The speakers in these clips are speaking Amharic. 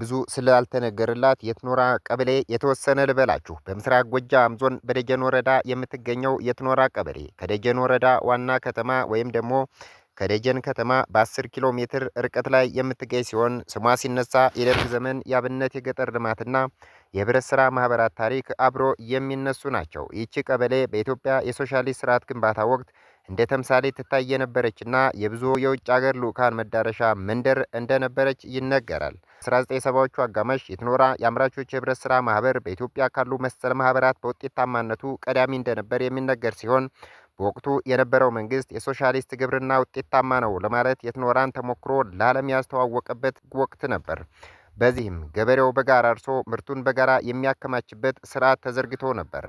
ብዙ ስላልተነገረላት የትኖራ ቀበሌ የተወሰነ ልበላችሁ። በምስራቅ ጎጃም ዞን በደጀን ወረዳ የምትገኘው የትኖራ ቀበሌ ከደጀን ወረዳ ዋና ከተማ ወይም ደግሞ ከደጀን ከተማ በ10 ኪሎ ሜትር ርቀት ላይ የምትገኝ ሲሆን ስሟ ሲነሳ የደርግ ዘመን የአብነት የገጠር ልማትና የህብረት ስራ ማህበራት ታሪክ አብሮ የሚነሱ ናቸው። ይህቺ ቀበሌ በኢትዮጵያ የሶሻሊስት ስርዓት ግንባታ ወቅት እንደ ተምሳሌ ትታይ የነበረችና የብዙ የውጭ ሀገር ልዑካን መዳረሻ መንደር እንደነበረች ይነገራል። 1970ዎቹ አጋማሽ የትኖራ የአምራቾች የህብረት ስራ ማህበር በኢትዮጵያ ካሉ መሰል ማህበራት በውጤታማነቱ ቀዳሚ እንደነበር የሚነገር ሲሆን በወቅቱ የነበረው መንግስት የሶሻሊስት ግብርና ውጤታማ ነው ለማለት የትኖራን ተሞክሮ ለዓለም ያስተዋወቀበት ወቅት ነበር። በዚህም ገበሬው በጋራ አርሶ ምርቱን በጋራ የሚያከማችበት ስርዓት ተዘርግቶ ነበር።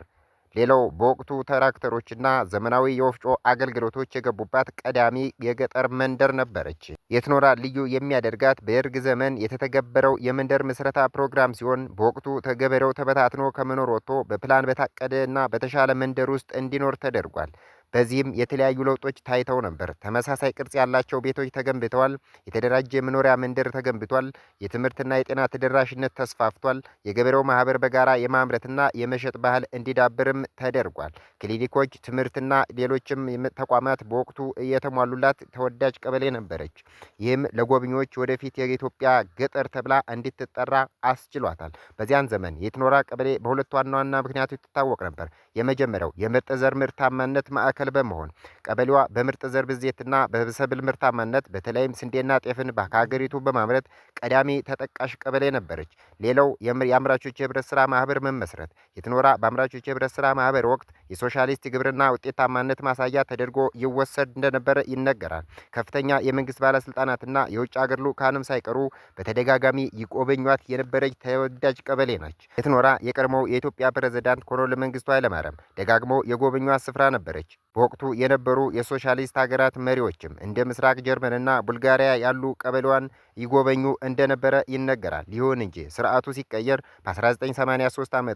ሌላው በወቅቱ ትራክተሮችና ዘመናዊ የወፍጮ አገልግሎቶች የገቡባት ቀዳሚ የገጠር መንደር ነበረች። የትኖራ ልዩ የሚያደርጋት በደርግ ዘመን የተተገበረው የመንደር ምስረታ ፕሮግራም ሲሆን በወቅቱ ገበሬው ተበታትኖ ከመኖር ወጥቶ በፕላን በታቀደ እና በተሻለ መንደር ውስጥ እንዲኖር ተደርጓል። በዚህም የተለያዩ ለውጦች ታይተው ነበር። ተመሳሳይ ቅርጽ ያላቸው ቤቶች ተገንብተዋል። የተደራጀ የመኖሪያ መንደር ተገንብቷል። የትምህርትና የጤና ተደራሽነት ተስፋፍቷል። የገበሬው ማህበር በጋራ የማምረትና የመሸጥ ባህል እንዲዳብርም ተደርጓል። ክሊኒኮች፣ ትምህርትና ሌሎችም ተቋማት በወቅቱ የተሟሉላት ተወዳጅ ቀበሌ ነበረች። ይህም ለጎብኚዎች ወደፊት የኢትዮጵያ ገጠር ተብላ እንድትጠራ አስችሏታል። በዚያን ዘመን የትኖራ ቀበሌ በሁለት ዋና ዋና ምክንያቶች ትታወቅ ነበር። የመጀመሪያው የምርጥ ዘር ምርታማነት ማዕከል በመሆን ቀበሌዋ በምርጥ ዘር ብዜትና በሰብል ምርታማነት በተለይም ስንዴና ጤፍን ከሀገሪቱ በማምረት ቀዳሚ ተጠቃሽ ቀበሌ ነበረች። ሌላው የአምራቾች የህብረት ስራ ማህበር መመስረት የትኖራ በአምራቾች የህብረት ስራ ማህበር ወቅት የሶሻሊስት ግብርና ውጤታማነት ማሳያ ተደርጎ ይወሰድ እንደነበረ ይነገራል። ከፍተኛ የመንግስት ባለስልጣናትና የውጭ ሀገር ልዑካንም ሳይቀሩ በተደጋጋሚ ይጎበኟት የነበረች ተወዳጅ ቀበሌ ናች። የትኖራ የቀድሞው የኢትዮጵያ ፕሬዝዳንት ኮሎኔል መንግስቱ ኃይለማርያም ደጋግመው የጎበኟት ስፍራ ነበረች። በወቅቱ የነበሩ የሶሻሊስት ሀገራት መሪዎችም እንደ ምስራቅ ጀርመንና ቡልጋሪያ ያሉ ቀበሌዋን ይጎበኙ እንደነበረ ይነገራል። ይሁን እንጂ ስርዓቱ ሲቀየር በ1983 ዓ.ም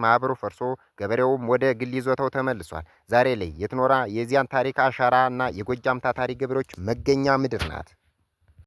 ማህበሩ ፈርሶ ገበሬውም ወደ ግል ይዞታው ተመልሷል። ዛሬ ላይ የትኖራ የዚያን ታሪክ አሻራ እና የጎጃም ታታሪ ገበሬዎች መገኛ ምድር ናት።